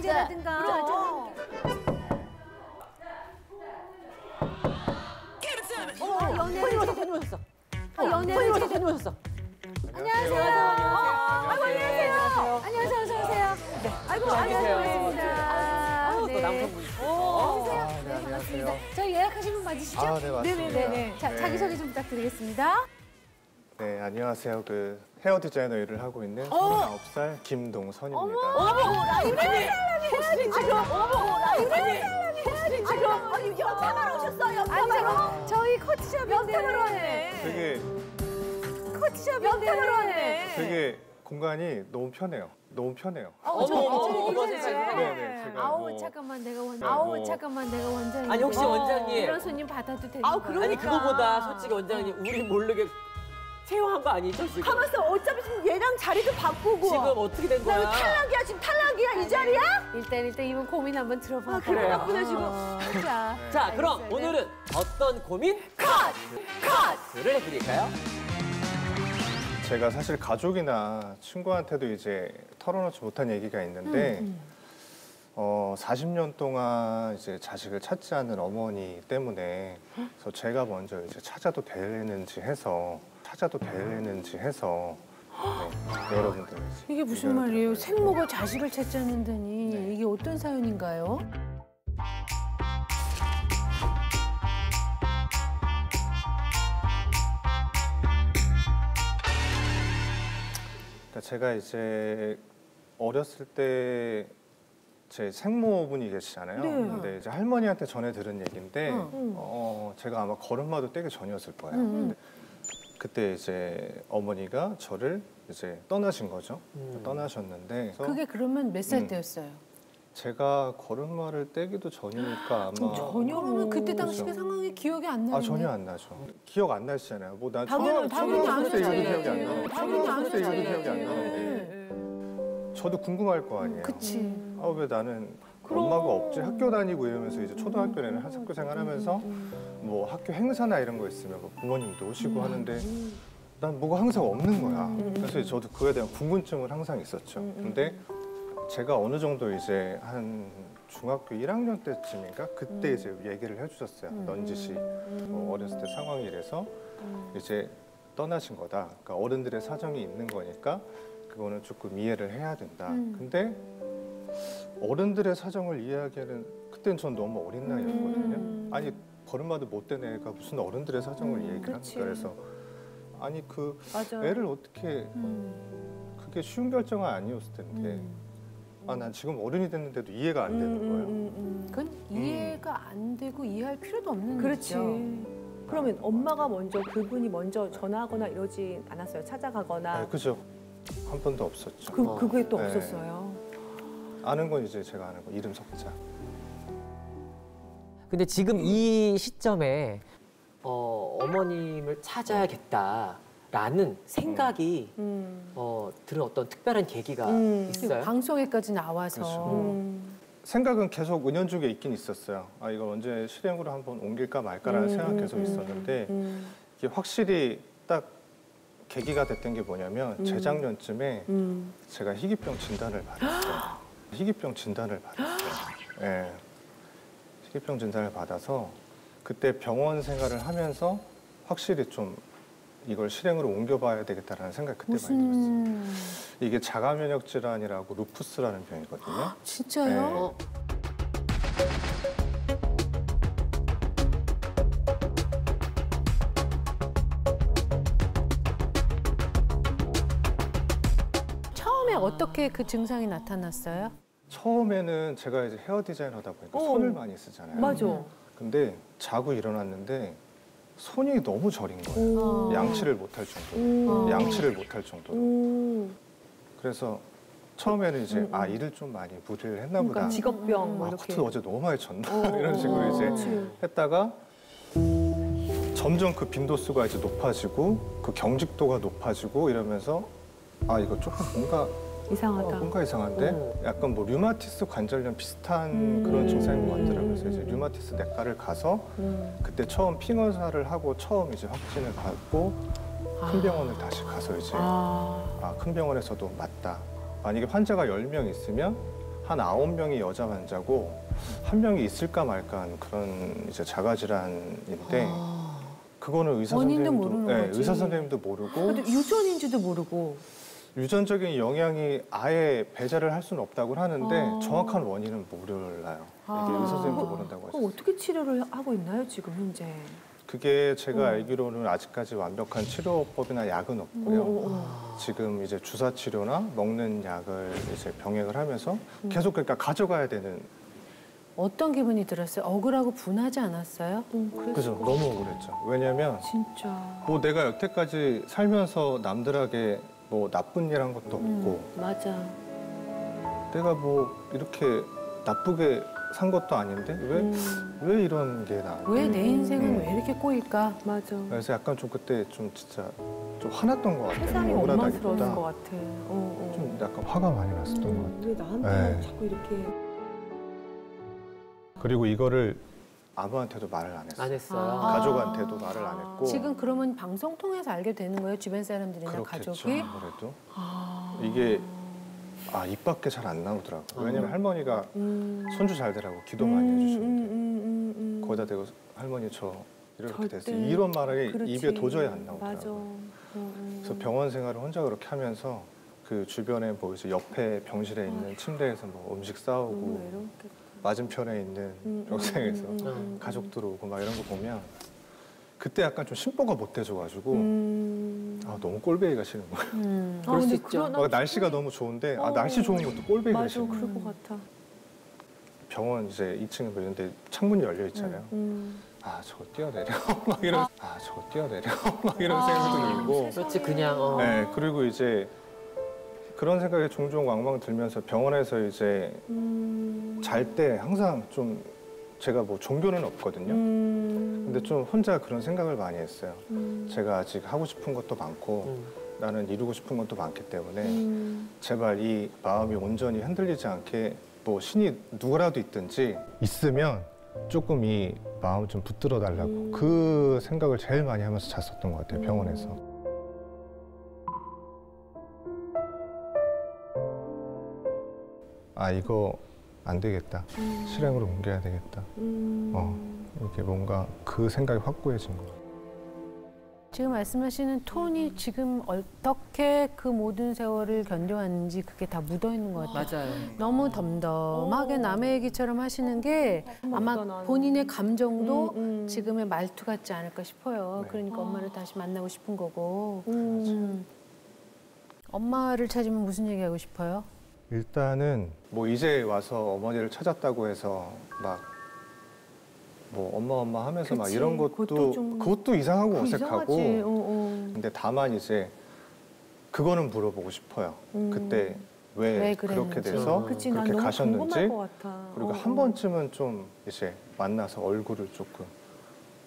문제라든가. 연애를 어떻게 다녀오셨어? 연애를 어떻게 다녀오셨어? 안녕하세요. 안녕하세요. 안녕하세요. 어서 오세요. 네. 아이고, 안녕하세요. 또 남편분. 네, 반갑습니다. 저희 예약하신 분 맞으시죠? 아, 네, 맞습니다. 네네네. 자, 자기소개 좀 부탁드리겠습니다. 네, 안녕하세요. 그 헤어 디자이너 일을 하고 있는 39살 김동선입니다. 어머, 라이브니! 지금, 라이브니! 지금, 연타만 오셨어요, 연타만. 저희 커트숍인데. 연타만 왔네. 되게 커트숍인데. 왔네. 되게 공간이 너무 편해요. 너무 편해요. 어머, 네, 제가 아우, 잠깐만, 내가 원장님. 잠깐만, 내가 원장님. 아니, 혹시 원장님. 이런 손님 받아도 되는 거예요? 아니, 그거보다 솔직히 원장님, 우리 모르게 채용한 거 아니죠, 지금? 가만있어. 어차피 지금 얘랑 자리도 바꾸고. 지금 어떻게 된 거야? 탈락이야, 지금 탈락이야, 이 자리야? 일단 이분 고민 한번 들어봐. 그래요? 바쁘네, 지금. 자, 그럼 오늘은 어떤 고민? 컷을 해드릴까요? 제가 사실 가족이나 친구한테도 이제 털어놓지 못한 얘기가 있는데 40년 동안 이제 자식을 찾지 않는 어머니 때문에 그래서 제가 먼저 이제 찾아도 되는지 해서 네, 여러분들 이게 무슨 말이에요? 생모가 자식을 찾지 않는다니. 네. 이게 어떤 사연인가요? 그러니까 제가 이제 어렸을 때 제 생모분이 계시잖아요. 네. 근데 이제 할머니한테 전해 들은 얘기인데 제가 아마 걸음마도 떼기 전이었을 거예요. 근데 그때 이제 어머니가 저를 이제 떠나신 거죠. 떠나셨는데 그게 그러면 몇 살 때였어요? 제가 걸음마를 떼기도 전이니까 아마 전혀 그러면 그때 당시의 그렇죠. 상황이 기억이 안 나는데. 전혀 안 나죠. 기억 안 나시잖아요. 뭐 난 당연히 안 초등학생 때 나지. 이것도 기억이 안 나는데 당연히 안 초등학생 때 이것도 나지. 기억이 안 나는데 저도 궁금할 거 아니에요. 그치. 아, 왜 나는 엄마가 없지? 학교 다니고 이러면서 이제 초등학교 내내 학교 생활하면서 뭐 학교 행사나 이런 거 있으면 뭐 부모님도 오시고 하는데 난 뭐가 항상 없는 거야. 그래서 저도 그거에 대한 궁금증은 항상 있었죠. 근데 제가 어느 정도 이제 한 중학교 1학년 때쯤인가 그때 이제 얘기를 해주셨어요. 넌지시 뭐 어렸을 때 상황이 이래서 이제 떠나신 거다. 그러니까 어른들의 사정이 있는 거니까 그거는 조금 이해를 해야 된다. 근데 어른들의 사정을 이해하기에는 그때는 전 너무 어린 나이였거든요. 아니 걸음마도 못 떼는 애가 무슨 어른들의 사정을 얘기를 합니까? 그래서 아니 그 맞아. 애를 어떻게 그게 쉬운 결정은 아니었을 텐데 아, 난 지금 어른이 됐는데도 이해가 안 되는 거예요. 그건 이해가 안 되고 이해할 필요도 없는 그렇지. 거죠. 그러면 엄마가 먼저, 그분이 먼저 전화하거나 이러지 않았어요? 찾아가거나. 네, 그죠. 한 번도 없었죠. 그게 또 네. 없었어요. 아는 건 이제 제가 아는 거 이름 석자. 근데 지금 이 시점에 어머님을 찾아야겠다라는 생각이 들은 어떤 특별한 계기가 있어요? 방송에까지 나와서. 그렇죠. 생각은 계속 은연중에 있긴 있었어요. 아, 이걸 언제 실행으로 한번 옮길까 말까라는 생각 계속 있었는데 이게 확실히 딱 계기가 됐던 게 뭐냐면 재작년쯤에 제가 희귀병 진단을 받았어요. 희귀병 진단을 받았어요. 네. 희귀병 진단을 받아서 그때 병원 생활을 하면서 확실히 좀 이걸 실행으로 옮겨봐야 되겠다라는 생각이 그때 많이 들었어요. 이게 자가면역 질환이라고 루푸스라는 병이거든요. 진짜요? 네. 처음에 어떻게 그 증상이 나타났어요? 처음에는 제가 이제 헤어 디자이너다 보니까 손을 많이 쓰잖아요. 맞아. 근데 자고 일어났는데 손이 너무 저린 거예요. 양치를 못할 정도로. 양치를 못할 정도로. 그래서 처음에는 이제 아 일을 좀 많이 무리를 했나 보다. 그러니까 직업병 뭐 아, 이렇게. 커트 어제 너무 많이 쳤나 이런 식으로 이제 했다가 점점 그 빈도수가 이제 높아지고 그 경직도가 높아지고 이러면서 아 이거 조금 이상하다. 뭔가 이상한데 약간 뭐 류마티스 관절염 비슷한 그런 증상인 것 같더라고요. 그래서 이제 류마티스 내과를 가서 그때 처음 핑어사를 하고 처음 이제 확진을 받고 큰 병원을 다시 가서 이제 큰 병원에서도 맞다. 만약에 환자가 10명 있으면 한 9명이 여자 환자고 1명이 있을까 말까 한 그런 이제 자가질환인데 그거는 의사 원인도 선생님도 모르는 거지. 의사 선생님도 모르고 근데 유전인지도 모르고. 유전적인 영향이 아예 배제를 할 수는 없다고 하는데 아. 정확한 원인은 몰라요. 이게 의사 선생님도 모른다고 그럼 했어요. 어떻게 치료를 하고 있나요 지금 현재? 그게 제가 알기로는 아직까지 완벽한 치료법이나 약은 없고요. 지금 이제 주사 치료나 먹는 약을 이제 병행을 하면서 계속 그러니까 가져가야 되는. 어떤 기분이 들었어요? 억울하고 분하지 않았어요? 그죠. 너무 억울했죠. 왜냐면 진짜. 뭐 내가 여태까지 살면서 남들에게 뭐 나쁜 일 한 것도 없고 맞아. 내가 뭐 이렇게 나쁘게 산 것도 아닌데 왜 이런 게 나? 왜 내 인생은 왜 이렇게 꼬일까? 맞아. 그래서 약간 좀 그때 좀 진짜 좀 화났던 것 같아요. 세상이 원망스러운 것 억울하다기보다 같아. 좀 약간 화가 많이 났었던 것 같아요. 왜 나한테 네. 자꾸 이렇게. 그리고 이거를 아무한테도 말을 안 했어요. 안 했어요. 아. 가족한테도 말을 안 했고. 지금 그러면 방송 통해서 알게 되는 거예요? 주변 사람들이나 그렇겠죠. 가족이? 아무래도 아. 이게 입 밖에 잘 안 나오더라고요. 왜냐면 할머니가 손주 잘 되라고 기도 많이 해주시는데 거기다 대고 할머니 저 이렇게 절대. 됐어요. 이런 말이 그렇지. 입에 도저히 안 맞아. 나오더라고요. 그래서 병원 생활을 혼자 그렇게 하면서 그 주변에 뭐 이제 옆에 병실에 있는 침대에서 뭐 음식 싸우고 너무 외롭겠다. 맞은편에 있는 병상에서 가족들 오고 막 이런 거 보면 그때 약간 좀 심보가 못 돼져가지고 너무 꼴배기가 싫은 거예요. 그럴 수 있죠. 막 날씨가 너무 좋은데 날씨 좋은 것도 꼴배기가 맞아, 싫은 거예요. 그럴 것 같아. 병원 이제 2층에 뭐 이런데 창문이 열려 있잖아요. 저거 뛰어내려 막 이런 저거 뛰어내려 막 이런 생각도 들고. 그렇지 그냥 네, 그리고 이제 그런 생각이 종종 왕왕 들면서 병원에서 이제 잘 때 항상 좀 제가 뭐 종교는 없거든요. 근데 좀 혼자 그런 생각을 많이 했어요. 제가 아직 하고 싶은 것도 많고 나는 이루고 싶은 것도 많기 때문에 제발 이 마음이 온전히 흔들리지 않게 뭐 신이 누구라도 있든지 있으면 조금 이 마음 좀 붙들어 달라고 그 생각을 제일 많이 하면서 잤었던 것 같아요, 병원에서. 이거 안 되겠다. 실행으로 옮겨야 되겠다. 이렇게 뭔가 그 생각이 확고해진 것 같아요. 지금 말씀하시는 톤이 지금 어떻게 그 모든 세월을 견뎌왔는지 그게 다 묻어있는 것 같아요. 맞아요. 너무 덤덤하게 남의 얘기처럼 하시는 게 아마 본인의 감정도 지금의 말투 같지 않을까 싶어요. 네. 그러니까 엄마를 다시 만나고 싶은 거고. 엄마를 찾으면 무슨 얘기하고 싶어요? 일단은 뭐 이제 와서 어머니를 찾았다고 해서 막 뭐 엄마 하면서 막 그치, 이런 그것도 좀- 그것도 이상하고 어색하고 이상하지. 근데 다만 이제 그거는 물어보고 싶어요. 그때 왜 그렇게 그랬는지. 돼서 그치, 난 그렇게 너무 가셨는지 궁금할 것 같아. 그리고 한 번쯤은 좀 이제 만나서 얼굴을 조금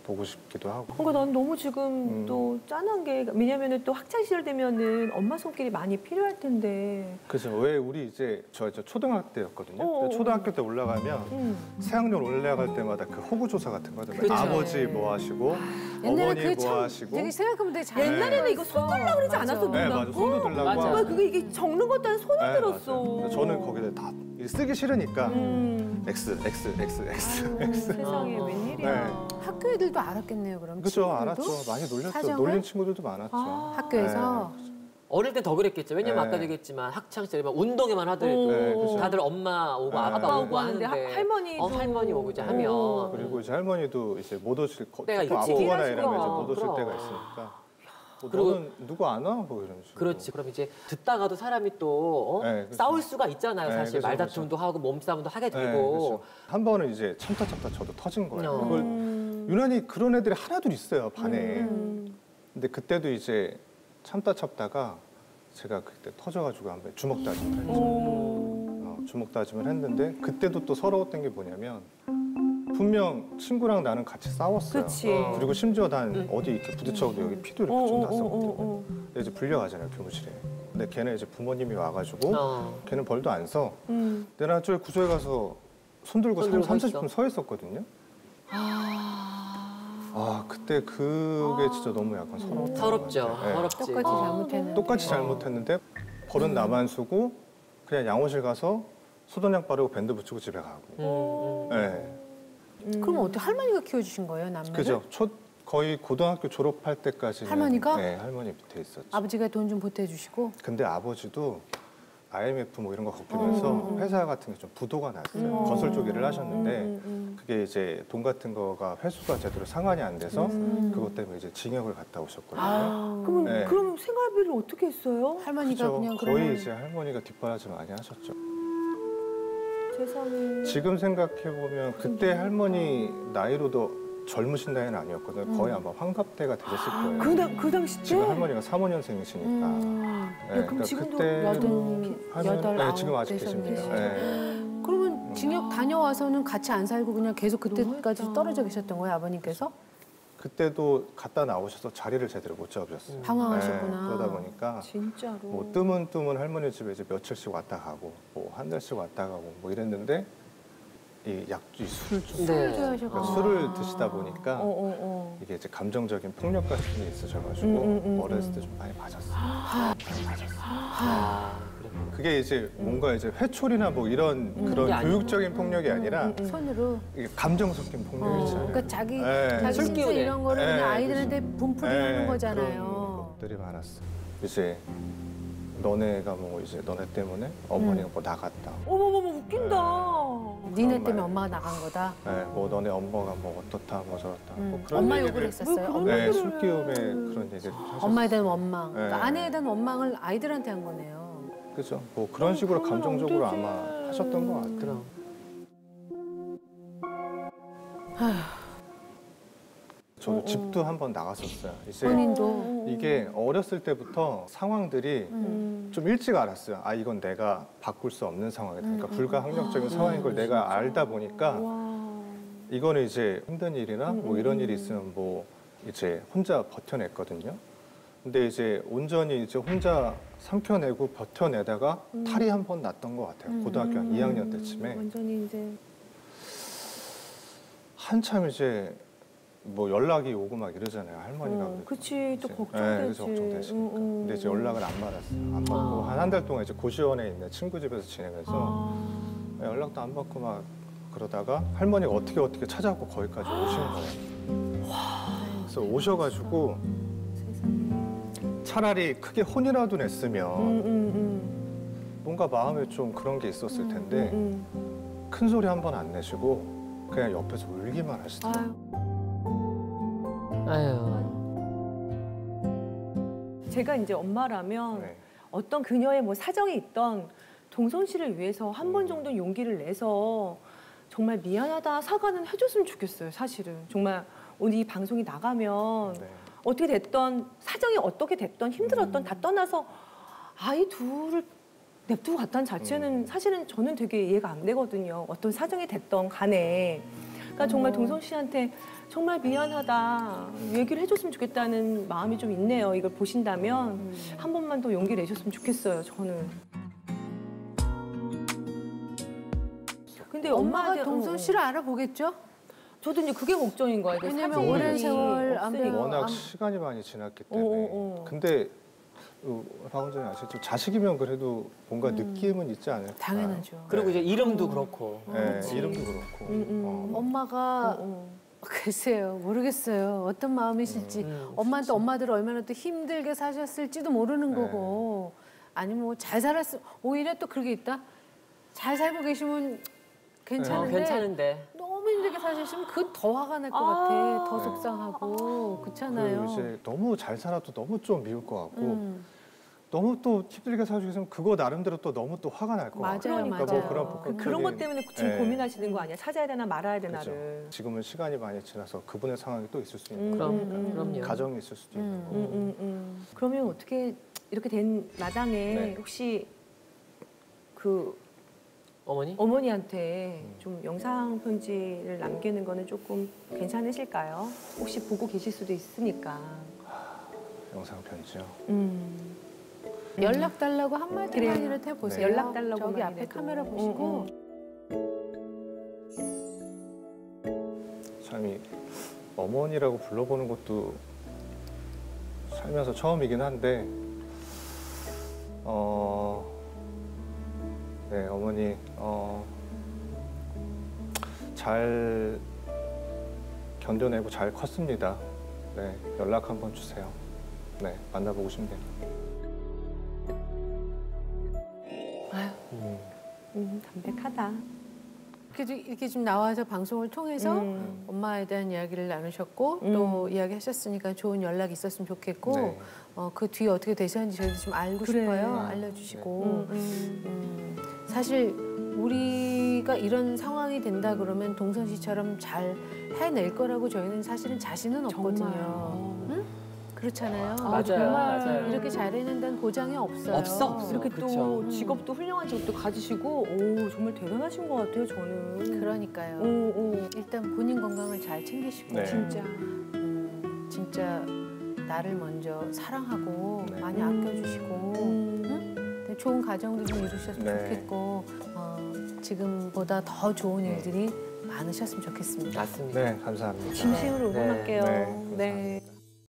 보고 싶기도 하고. 그러니까 난 너무 지금 또 짠한 게 왜냐면은 또 학창 시절 되면은 엄마 손길이 많이 필요할 텐데. 그죠. 왜 우리 이제 저 초등학교 때였거든요. 근데 초등학교 때 올라가면 새학년 올라갈 때마다 그 호구 조사 같은 거 하잖아요. 그쵸. 아버지 뭐 하시고 옛날에 어머니 그게 뭐 참 하시고. 되게 생각하면 되게 잘. 옛날에는 이거 손 들라 그러지 않았어, 네, 누가? 맞아. 손도 들라고 맞아. 하고. 왜 그게 이게 적는 것도 한 손을 네, 들었어. 맞아요. 근데 저는 거기다 다 쓰기 싫으니까 X. 세상에 웬일이야. 학교 애들도 알았겠네요, 그럼. 그죠. 친구들도? 알았죠. 많이 놀렸죠. 사정을? 놀린 친구들도 많았죠. 학교에서. 어릴 때 더 그랬겠죠. 왜냐면 네. 아까도 얘기했지만 학창 시절에 운동회만 하더라도 네, 그죠. 다들 엄마 오고 네. 아빠 오고 하는데 하는데 할머니도. 할머니 오고 이제 하면 그리고 이제 할머니도 이제 못 오실 때가 조금 있지. 아프거나 일하시고. 이러면 이제 못 오실 그럼. 때가 있으니까. 뭐 그리고- 너는 누구 안 와? 뭐 이런 식으로. 그렇지. 그럼 이제 듣다가도 사람이 또 네, 그렇죠. 싸울 수가 있잖아요. 네, 사실 그렇죠, 말다툼도 하고 몸싸움도 하게 네, 되고. 그렇죠. 한 번은 이제 참다 저도 터진 거예요. 어. 그걸 유난히 그런 애들이 하나둘 있어요, 반에. 음. 근데 그때도 이제 참다가 제가 그때 터져가지고 한번 주먹 다짐을 했죠. 주먹 다짐을 했는데 그때도 또 서러웠던 게 뭐냐면 분명 친구랑 나는 같이 싸웠어요. 그치. 그리고 심지어 난 어디 이렇게 부딪혀도 여기 피도 이렇게 좀 났었거든요. 근데 이제 불려가잖아요, 교무실에. 근데 걔는 이제 부모님이 와가지고 걔는 벌도 안 써. 근데 난 저기 구조에 가서 손 들고 손 들고 3, 서 40분 서 있었거든요. 그때 그게 진짜 너무 약간 서러웠던 서럽죠. 것 같아요. 네. 서럽지. 똑같이 잘못했는데. 똑같이 잘못했는데 벌은 나만 쓰고 그냥 양호실 가서 소독약 바르고 밴드 붙이고 집에 가고. 네. 그럼 어떻게 할머니가 키워주신 거예요, 남매를? 그죠. 거의 고등학교 졸업할 때까지 할머니가? 네, 할머니 밑에 있었죠. 아버지가 돈 좀 보태주시고? 근데 아버지도 IMF 뭐 이런 거 겪으면서 회사 같은 게 좀 부도가 났어요. 건설 쪽 일을 하셨는데 그게 이제 돈 같은 거가 회수가 제대로 상환이 안 돼서 그것 때문에 이제 징역을 갔다 오셨거든요. 그럼 네. 그럼 생활비를 어떻게 했어요? 할머니가 그죠. 그냥 거의 그러면 이제 할머니가 뒷바라지 많이 하셨죠. 세상에. 지금 생각해 보면 그때 할머니 나이로도 젊으신 나이는 아니었거든요. 거의 아마 환갑대가 되셨을 거예요. 그 당시 때? 지금 할머니가 35년생이시니까. 야, 그럼 지금도 여덟, 네, 지금 아홉 아직 계십니다. 되셨네. 네. 그러면 징역 다녀와서는 같이 안 살고 그냥 계속 그때까지 떨어져 계셨던 거예요, 아버님께서? 그때도 갔다 나오셔서 자리를 제대로 못 잡으셨어요. 방황하셨구나. 네, 그러다 보니까 진짜로. 뭐 뜨문뜨문 할머니 집에 이제 며칠씩 왔다 가고 뭐 한 달씩 왔다 가고 뭐 이랬는데 이 술을 좀 네. 그러니까 술을 드시다 보니까 이게 이제 감정적인 폭력 같은 게 있으셔가지고 어렸을 때 좀 많이 맞았어요. 그게 이제 뭔가 이제 회초리나 뭐 이런 그런 아니고. 교육적인 폭력이 아니라 손으로. 이게 감정 섞인 폭력이 있잖아요. 그러니까 자기 네. 술 신세 끼우네. 이런 거를 네, 그냥 아이들한테 분풀이하는 그런 거잖아요. 것들이 많았어. 이제 너네가 뭐 이제 너네 때문에 어머니가 뭐 나갔다. 어머머머 웃긴다. 니네 그런 때문에 말. 엄마가 나간 거다. 네, 뭐 너네 엄마가 뭐 어떻다 뭐 저렇다. 뭐 엄마 얘기를- 욕을 했었어요. 그런 엄마. 네, 술기움에 그런 얘기를 하셨어요. 엄마에 대한 원망. 그러니까 네. 아내에 대한 원망을 아이들한테 한 거네요. 그죠. 뭐 그런 식으로 그러면 안 감정적으로 되지. 아마 하셨던 것 같아요. 그럼. 저도 집도 한번 나갔었어요. 이제 본인도. 이게 어렸을 때부터 상황들이 좀 일찍 알았어요. 아, 이건 내가 바꿀 수 없는 상황이다. 그러니까 불가항력적인 상황인 걸 내가 알다 보니까 이거는 이제 힘든 일이나 뭐 이런 일이 있으면 뭐 이제 혼자 버텨냈거든요. 근데 이제 온전히 이제 혼자 삼켜내고 버텨내다가 탈이 한 번 났던 것 같아요. 고등학교 한 2학년 때쯤에. 완전히 이제 한참 이제 뭐 연락이 오고 막 이러잖아요. 할머니가. 그래도. 그치 또 이제. 걱정되지. 네, 그래서 걱정되시니까. 근데 이제 연락을 안 받았어요. 안 받고 한 달 동안 이제 고시원에 있는 친구 집에서 지내면서 연락도 안 받고 막 그러다가 할머니가 어떻게 찾아갖고 거기까지 오신 거예요. 그래서 오셔가지고 차라리 크게 혼이라도 냈으면 뭔가 마음에 좀 그런 게 있었을 텐데 큰 소리 한 번 안 내시고 그냥 옆에서 울기만 하시더라고요. 아유. 제가 이제 엄마라면 네. 어떤 그녀의 뭐 사정이 있던 동선 씨를 위해서 한 번 정도 용기를 내서 정말 미안하다 사과는 해줬으면 좋겠어요. 사실은 정말 오늘 이 방송이 나가면 네. 어떻게 됐던 사정이 어떻게 됐던 힘들었던 다 떠나서 아이 둘을 냅두고 갔다는 자체는 사실은 저는 되게 이해가 안 되거든요. 어떤 사정이 됐던 간에. 그러니까 정말 동선 씨한테 정말 미안하다 얘기를 해줬으면 좋겠다는 마음이 좀 있네요. 이걸 보신다면 한 번만 더 용기 내셨으면 좋겠어요. 저는. 근데 엄마가 엄마한테- 동선 씨를 알아보겠죠? 저도 이제 그게 걱정인 거예요. 그 왜냐면 사진이 오랜 세월 안 없으니까. 워낙 시간이 많이 지났기 때문에. 근데 박 원장님 아시죠? 자식이면 그래도 뭔가 느낌은 있지 않을까. 당연하죠. 그리고 이제 이름도 그렇고. 네, 이름도 그렇고. 엄마가 글쎄요, 모르겠어요. 어떤 마음이실지. 엄마한테 엄마들 얼마나 또 힘들게 사셨을지도 모르는 거고. 아니면 뭐 잘 살았으면 오히려 또 그게 있다. 잘 살고 계시면 괜찮은데 괜찮은데. 너무 힘들게 사셨으면 그 더 화가 날 것 같아. 더 속상하고. 그렇잖아요. 그리고 이제 너무 잘 살아도 너무 좀 미울 것 같고 너무 또 힘들게 살고 있으면 그거 나름대로 또 너무 또 화가 날 것 맞아요, 같고. 맞아요. 뭐 그런 복합적인- 그런 것 때문에 지금 네. 고민하시는 거 아니야? 찾아야 되나 말아야 그렇죠. 되나를. 지금은 시간이 많이 지나서 그분의 상황이 또 있을 수 있는 그럼, 거니까. 그럼요. 가정이 있을 수도 있는 거고. 그러면 어떻게 이렇게 된 마당에 네. 혹시 그 어머니? 어머니한테 좀 영상 편지를 남기는 거는 조금 괜찮으실까요? 혹시 보고 계실 수도 있으니까. 영상 편지요. 연락 달라고 한마디만이라도 그래요. 해보세요. 네. 연락 달라고만이라도. 저기 앞에 카메라 보시고. 참 이 어머니라고 불러보는 것도 살면서 처음이긴 한데 네, 어머니 어머니 잘 견뎌내고 잘 컸습니다. 네, 연락 한번 주세요. 네, 만나보고 싶네요. 담백하다. 그래도 이렇게 좀 나와서 방송을 통해서 엄마에 대한 이야기를 나누셨고 또 이야기하셨으니까 좋은 연락이 있었으면 좋겠고 네. 그 뒤에 어떻게 되셨는지 저희도 좀 알고 그래. 싶어요. 알려주시고 사실 우리가 이런 상황이 된다 그러면 동선 씨처럼 잘 해낼 거라고 저희는 사실은 자신은 없거든요. 정말. 응? 그렇잖아요. 맞아요. 정말. 맞아요. 이렇게 잘 해낸다는 보장이 없어요. 없어. 이렇게 그쵸. 또 직업도 훌륭한 직업도 가지시고 오 정말 대단하신 것 같아요 저는. 그러니까요. 오. 일단 본인 건강을 잘 챙기시고 네. 진짜. 진짜 나를 먼저 사랑하고 네. 많이 아껴주시고 응? 좋은 가정도 좀 이루셨으면 네. 좋겠고 지금보다 더 좋은 일들이 많으셨으면 좋겠습니다. 맞습니다. 네, 감사합니다. 진심으로 네. 응원할게요. 네, 감사합니다. 네.